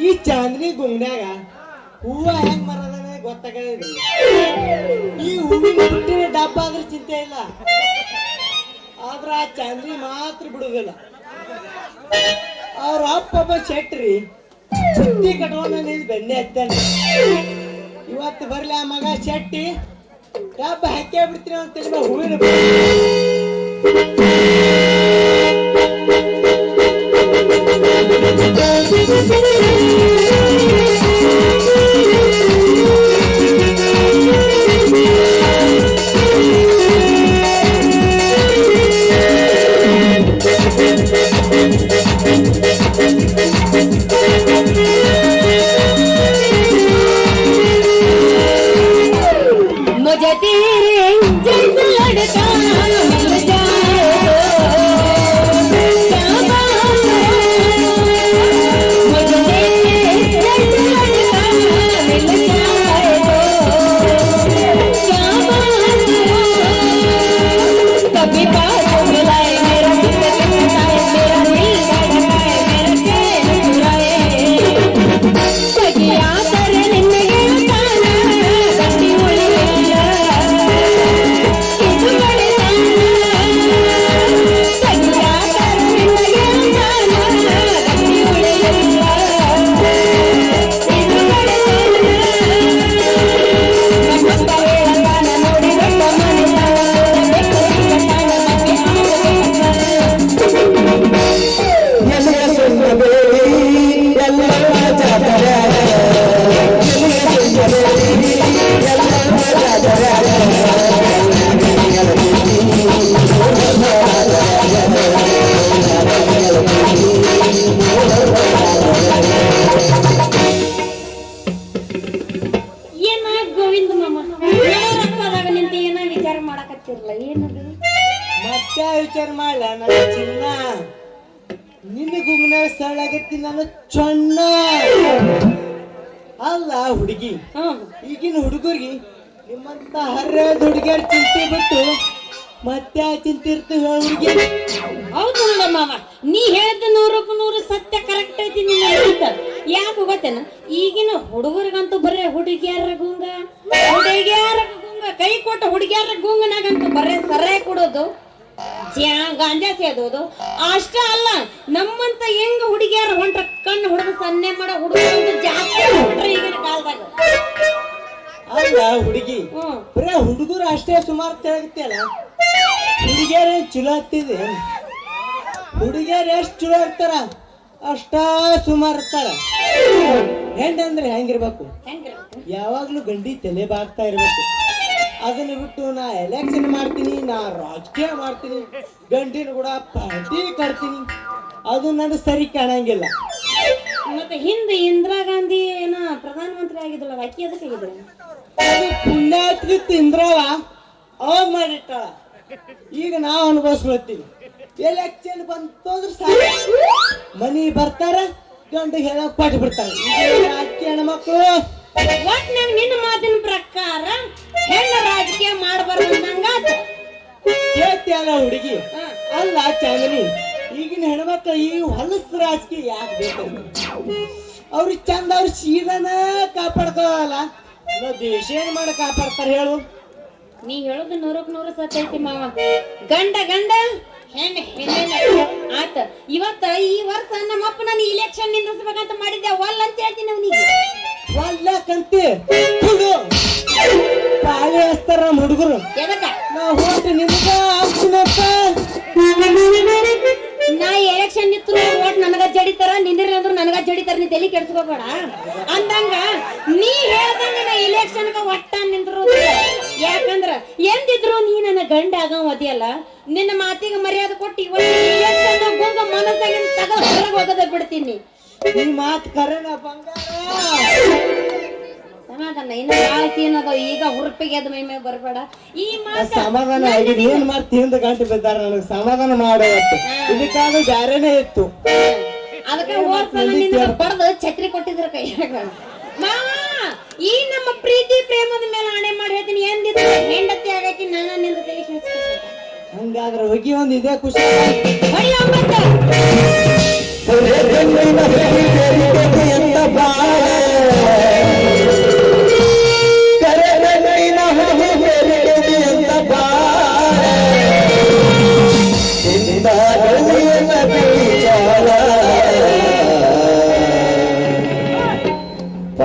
ಈ ಚಾಂದ್ನಿ ಗುಂಗ್ನ್ಯಾಗ ಹೂವ ಹೆಂಗ್ ಮರದ ಗೊತ್ತಾಗದ್ರಿ. ಈ ಹೂವಿನ ಹುಟ್ಟಿನ ಡಬ್ಬ ಆದ್ರೆ ಚಿಂತೆ ಇಲ್ಲ, ಆದ್ರ ಆ ಚಾಂದ್ನಿ ಮಾತ್ರ ಬಿಡುದಿಲ್ಲ. ಅವ್ರ ಅಪ್ಪೊಬ್ಬ ಶೆಟ್ರಿ ಬುತ್ತಿ ಕಟ್ಕೊಂಡ ಬೆನ್ನೆ ಹತ್ತಾನೆ. ಇವತ್ತು ಬರ್ಲಿ ಆ ಮಗ ಶೆಟ್ಟಿ ಡಬ್ಬ ಹಾಕೇ ಬಿಡ್ತೀನಿ ಅಂತ ಹೂವಿನ ವಿಚಾರ ಮಾಡ್ಲ. ನನ್ನ ಚಿನ್ನ ನಿನ್ನ ಗುಂಗ್ನ ಸ್ಥಳ ಆಗತ್ತಿ ನಾನು ಚೊಣ್ಣ ಅಲ್ಲ ಹುಡುಗಿ. ಈಗಿನ ಹುಡುಗರಿಗೆ ನಿಮ್ಮಂತ ಹರ್ರದ ಹುಡುಗಿಯರ್ ಚಿಂತೆ ಬಿಟ್ಟು ಮತ್ತೆ ಚಿಂತೆ ಇರ್ತೀವಿ ಹುಡುಗಿ. ಹೌದು ಮಾವ, ನೀ ಹೇಳ್ದ 100% ಸತ್ಯ ಕರೆಕ್ಟ್ ಐತಿ. ಯಾಕೆ ಗೊತ್ತೇನ, ಈಗಿನ ಹುಡುಗರಿಗಂತೂ ಬರೇ ಹುಡುಗಿಯರ ಗುಂಗ ಕೈ ಕೊಟ್ಟ ಹುಡುಗಿಯರ ಗುಂಗನಾಗಂತೂ ಬರೇ ಸರೇ ಕೊಡೋದು, ಗಾಂಜಾ ಸೇದೋದು ಅಷ್ಟ ಅಲ್ಲ. ನಮ್ಮಂತ ಹೆಂಗ ಹುಡುಗಿಯರ ಹೊಂಟ್ರ ಕಣ್ಣು ಹುಡುಗ ಸನ್ನೆ ಮಾಡೋ ಹುಡುಗರು ಜಾಸ್ತಿ ಹೊಂಟ್ರ ಈಗಿನ ಕಾಲದಾಗ. ಅಲ್ಲ ಹುಡುಗಿ ಬರೇ ಹುಡುಗರು ಅಷ್ಟೇ ಸುಮಾರು ತೆಳಗತ್ತಲ್ಲ, ಹುಡುಗಿಯರ ಚಲೋ ಹತ್ತಿದೆ. ಹುಡುಗಿಯರು ಎಷ್ಟು ಚಲೋ ಇರ್ತಾರ ಅಷ್ಟ ಸುಮಾರು ಇರ್ತಾರ. ಹೆಂಗಂದ್ರೆ ಹೆಂಗಿರ್ಬೇಕು, ಯಾವಾಗ್ಲೂ ಗಂಡಿ ತಲೆ ಬಾಗ್ತಾ ಇರ್ಬೇಕು. ಅದನ್ನ ಬಿಟ್ಟು ನಾ ಎಲೆಕ್ಷನ್ ಮಾಡ್ತೀನಿ, ನಾ ರಾಜಕೀಯ ಮಾಡ್ತೀನಿ, ಗಂಡಿನ ಕೂಡ ಪಾರ್ಟಿ ಕಟ್ತೀನಿ, ಅದು ನನಗೆ ಸರಿ ಕಾಣಂಗಿಲ್ಲ. ಮತ್ತೆ ಹಿಂದೆ ಇಂದಿರಾ ಗಾಂಧಿ ಏನ ಪ್ರಧಾನ ಮಂತ್ರಿ ಆಗಿದ್ರಲ್ಲ, ಅಕ್ಕಿ ಅದಕ್ಕೆ ಆಗಿದ್ರು. ಅದು ಪುಣ್ಯಾತ್ಗಿತ್ತು ಇಂದ್ರವ ಅವಾಗ ಮಾಡಿಟ್ಟಾಳ. ಈಗ ನಾವು ಅನುಭವಿಸ್ಕೊಳ್ತೀವಿ. ಎಲೆಕ್ಷನ್ ಬಂತಂದ್ರೆ ಸಾಕು, ಮನಿ ಬರ್ತಾರ ಗಂಡು ಹೇಳಕ್ ಪಟ್ಟು ಬಿಡ್ತಾರೆ. ರಾಜಕೀಯ ಹೆಣ್ಮಕ್ಳು ಒಟ್ ನಂಗೆ ನಿನ್ನ ಮಾತಿನ ಪ್ರಕಾರ ಹೆಣ್ಣು ರಾಜಕೀಯ ಮಾಡಬಾರ್ದು ಕೇಳ್ತಿಯಲ್ಲ ಹುಡುಗಿ. ಅಲ್ಲ ಚಾಂದಿನಿ, ಈಗಿನ ಹೆಣ್ಮಕ್ಳು ಈ ಹೊಲಸ ರಾಜಕೀಯ ಯಾಕೆ ಬೇಕು? ಅವ್ರಿಗೆ ಚಂದ ಅವ್ರ ಶೀಲನ ಕಾಪಾಡ್ಕೋಲ್ಲ, ದೇಶ ಏನ್ ಮಾಡಿ ಕಾಪಾಡ್ತಾರ ಹೇಳು? ನೀ ಹೇಳುದು 100% ಸತ್ಯ ಐತಿ ಮಾವ. ಗಂಡ ಹೆಣ್ಣು ಆತ. ಇವತ್ತ ಈ ವರ್ಷ ನಮ್ಮಪ್ಪ ನಾನು ಇಲೆಕ್ಷನ್ ನಿಂದಿಸ್ಬೇಕಂತ ಮಾಡಿದ್ದೆ, ಒಲ್ಲ ಅಂತ ಹೇಳ್ತೀನಿ ಅವನಿಗೆ. ಒಲ್ಲಕಂತೆ ಪಾಳೆ ಹಚ್ತಾರ ನಮ್ಮ ಹುಡುಗರು. ನಾವು ಹೋಗಿ ನಿಮ್ಗ ಹಾಕ್ತೀನಪ್ಪ. ನಾ ಎಲೆಕ್ಷನ್ ನಿಂತು ಓಟ್ ನನಗ ಜಡಿತಾರ, ನಿಂದಿರ್ಲಿ ಅಂದ್ರು ನನಗ ಜಡಿತಾರ. ನೀ ತಲೆ ಕೆಡ್ಸ್ಕೋಬೇಡ ಅಂದಂಗ ನೀ ಹೇಳ್ದಂಗ ನಾ ಎಲೆಕ್ಷನ್ ಒಟ್ಟ ನಿಂದ್ರು. ಯಾಕಂದ್ರ ಎಂದಿದ್ರು ನೀ ನನ್ನ ಗಂಡ ಆಗ ಒದಿಯಲ್ಲ. ನಿನ್ನ ಮಾತಿಗೆ ಮರ್ಯಾದೆ ಕೊಟ್ಟು ಇವತ್ತು ಗುಂಗ ಮನಸ್ಸಾಗಿನ ತಗೋ ಹೊರಗೆ ಹೋಗೋದ ಬಿಡ್ತೀನಿ. ಈ ಮಾತು ಕರೆನ ಬಂಗಾರ. ಸಮಾಧಾನ ಇನ್ನು ಜಾಸ್ತಿ ಏನದ, ಈಗ ಹುರುಪಿಗೆ ಅದ ಮೈ ಮೇಲೆ ಬರಬೇಡ. ಈ ಮಾತು ಸಮಾಧಾನ ಆಗಿದೆ. ಏನ್ ಮಾಡ್ತಿ ಹಿಂದ ಗಂಟೆ ಬಿದ್ದಾರ, ನನಗೆ ಸಮಾಧಾನ ಮಾಡೋವತ್ತು. ಇದಕ್ಕಾದ್ರೂ ಬ್ಯಾರೇನೆ ಇತ್ತು. ಅದಕ್ಕೆ ಹೋದ್ಸಲ ನಿನ್ನ ಬಡ್ದು ಛತ್ರಿ ಕೊಟ್ಟಿದ್ರ ಕೈಯಾಗ. ಮಾವ, ಈ ನಮ್ಮ ಪ್ರೀತಿ ಪ್ರೇಮದ ಮೇಲೆ ಆಣೆ ಮಾಡಿ ಹೇಳ್ತೀನಿ, ಎಂದಿದ್ರು ಹೆಂಡತಿ ಆಗಕ್ಕೆ ನಾನು ನಿಂದ ತಲೆ ಕೆಡಿಸ್ಕೊಳ್ತೀನಿ. ಹಂಗಾದ್ರೆ ಹೋಗಿ ಒಂದ್ ಇದೇ ಖುಷಿ. ಹೊಡಿ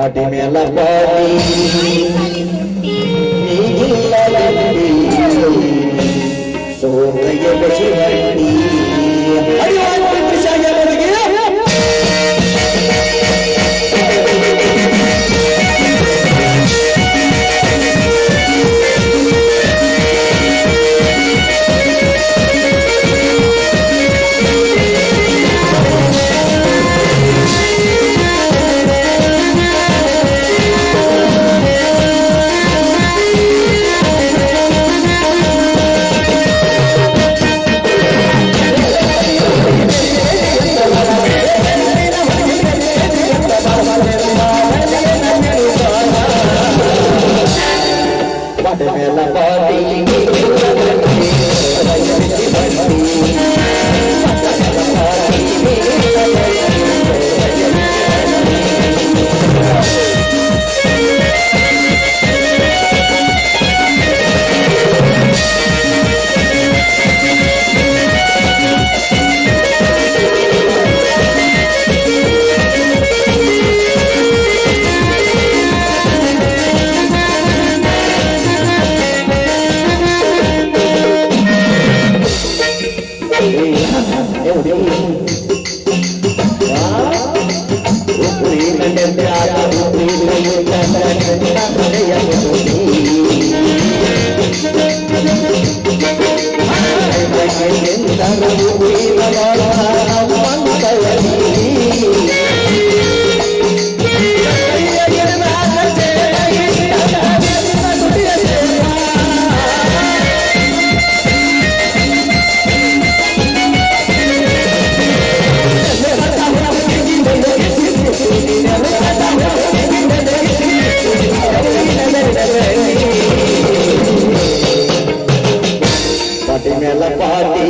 ಪಾಟಿ ಮೇಲ ಪಾಟಿ ನೀಗಿಲ್ಲ ಸೋದಗೆ ಬಸಿ ಹಣ್ಣಿ ಪಾಟಿ ಮೇಲ ಪಾಟಿ ಪಾಟಿ ಮೇಲ ಪಾಟಿ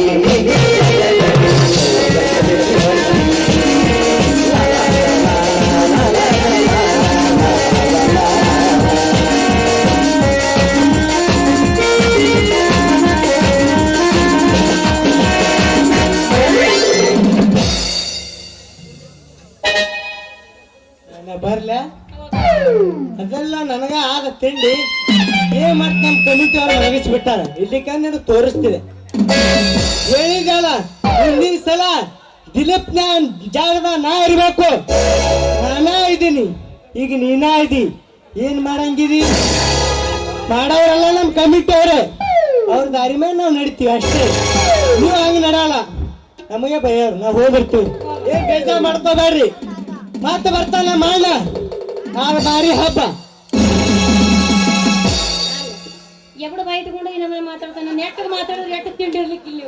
ಬರ್ಲ ಅದೆಲ್ಲ ನನಗ ಆದ ತಿಂಡಿ ಏನ್ ಮಾಡ್ತ ನಮ್ ಕಮಿಟಿ ಅವ್ರು ಒಣಗಿಸ್ಬಿಟ್ಟಾರ ಇಲ್ಲಿ ಕನ್ನಡ ತೋರಿಸ್ತಿದೆ ಹೇಳಿದಲ್ಲ ಮುಂದಿನ ಸಲ ದಿಲೀಪ್ ಜಾಗದ ನಾ ಇರ್ಬೇಕು ನಾನಾ ಇದ್ದೀನಿ ಈಗ ನೀನಾ ಇದಿ ಏನ್ ಮಾಡಂಗಿದಿ ಮಾಡೋರೆಲ್ಲ ನಮ್ ಕಮಿಟಿ ಅವ್ರೆ ಅವ್ರ ದಾರಿ ಮೇಲೆ ನಾವು ನಡಿತೀವಿ ಅಷ್ಟೇ ನೀವು ಹಂಗ ನಡಲ್ಲ ನಮಗೆ ಭಯವ್ರು ನಾವು ಹೋಗ್ಬಿಡ್ತೀವಿ ಏನ್ ಬೇಜಾರ್ ಮಾಡ್ಕೋಬೇಡ್ರಿ ಮತ್ತೆ ಬರ್ತಾನ ಮಾಡ ಆಗ ಭಾರಿ ಹಬ್ಬ ಎಬಡು ಬಾಯಿ ತಗೊಂಡು ಇನ್ನೊಮ್ಮೆ ಮಾತಾಡ್ತಾನೆ ನೆಟ್ಟಗೆ ಮಾತಾಡಿದ್ರೆ ಎಟ್ಟು ತಿಂಡಿರ್ಲಿಕ್ಕಿಲ್ಲ